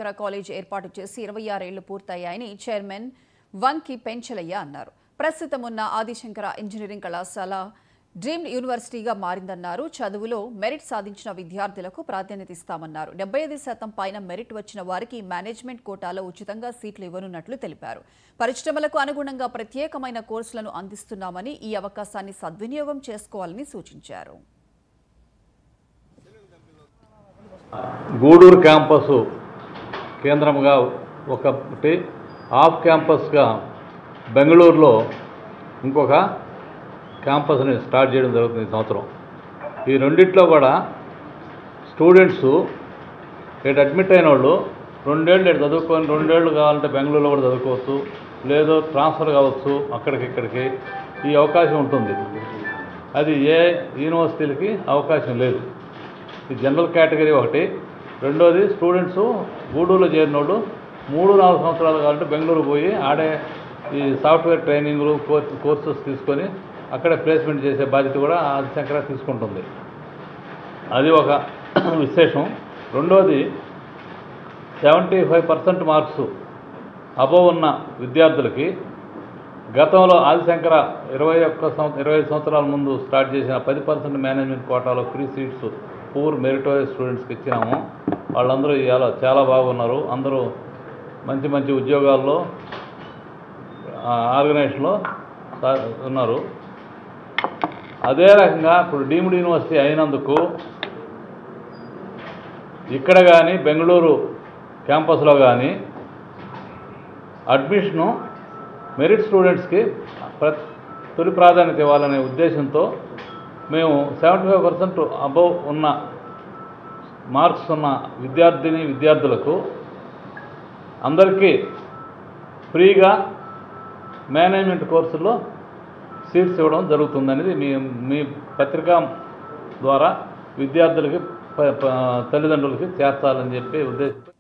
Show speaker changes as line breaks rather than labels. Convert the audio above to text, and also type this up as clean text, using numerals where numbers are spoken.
Adi Shankara college ఏర్పాటు చేసి 26 ఏళ్లు పూర్తయ్యాయని చైర్మన్ వంకి పెంచలయ్య అన్నారు. ప్రస్తుతం ఉన్న ఆదిశంకర ఇంజనీరింగ్ కళాశాల డ్రీమ్డ్ యూనివర్సిటీగా మారిందన్నారు. చదువులో మెరిట్ సాధించిన విద్యార్థులకు ప్రాధాన్యత ఇస్తామన్నారు. 75% పైన మెరిట్ వచ్చిన వారికి మేనేజ్మెంట్ కోటాలో ఉచితంగా సీట్లు ఇవ్వనున్నట్లు తెలిపారు. పరిశ్రమలకు అనుగుణంగా ప్రత్యేకమైన కోర్సులను అందిస్తున్నామని, ఈ అవకాశాన్ని సద్వినియోగం చేసుకోవాలని సూచించారు.
గూడూరు క్యాంపస్ కేంద్రంగా ఒకటి, ఆఫ్ క్యాంపస్గా బెంగళూరులో ఇంకొక క్యాంపస్ని స్టార్ట్ చేయడం జరుగుతుంది ఈ సంవత్సరం. ఈ రెండిట్లో కూడా స్టూడెంట్స్ ఇటు అడ్మిట్ అయిన వాళ్ళు 2 ఏళ్ళు ఇటు చదువుకొని 2 ఏళ్ళు కావాలంటే బెంగళూరులో కూడా చదువుకోవచ్చు, లేదో ట్రాన్స్ఫర్ కావచ్చు అక్కడికి ఇక్కడికి, ఈ అవకాశం ఉంటుంది. అది ఏ యూనివర్సిటీలకి అవకాశం లేదు. ఈ జనరల్ కేటగిరీ ఒకటి. రెండోది స్టూడెంట్స్ గూడూరులో చేరిన వాళ్ళు 3-4 సంవత్సరాలు కావాలంటే బెంగళూరు పోయి ఆడే ఈ సాఫ్ట్వేర్ ట్రైనింగ్లు కోర్సెస్ తీసుకొని అక్కడే ప్లేస్మెంట్ చేసే బాధ్యత కూడా ఆదిశంకర తీసుకుంటుంది. అది ఒక విశేషం. రెండోది 75% మార్క్స్ అబోవ్ ఉన్న విద్యార్థులకి గతంలో ఆదిశంకర 25 సంవత్సరాల ముందు స్టార్ట్ చేసిన 10% మేనేజ్మెంట్ కోటాలో ఫ్రీ సీట్స్ పూర్ మెరిటోరియస్ స్టూడెంట్స్కి ఇచ్చినాము. వాళ్ళందరూ ఇవాళ చాలా బాగున్నారు. అందరూ మంచి మంచి ఉద్యోగాల్లో ఆర్గనైజేషన్లో ఉన్నారు. అదే రకంగా ఇప్పుడు డీమ్డ్ యూనివర్సిటీ అయినందుకు ఇక్కడ కానీ బెంగళూరు క్యాంపస్లో కానీ అడ్మిషను మెరిట్ స్టూడెంట్స్కి తొలి ప్రాధాన్యత ఇవ్వాలనే ఉద్దేశంతో మేము 75% అబవ్ ఉన్న మార్క్స్ ఉన్న విద్యార్థులకు అందరికీ ఫ్రీగా మేనేజ్మెంట్ కోర్సుల్లో సీట్స్ ఇవ్వడం జరుగుతుందనేది మీ పత్రిక ద్వారా విద్యార్థులకి తల్లిదండ్రులకి చేర్చాలని చెప్పి ఉద్దేశంతో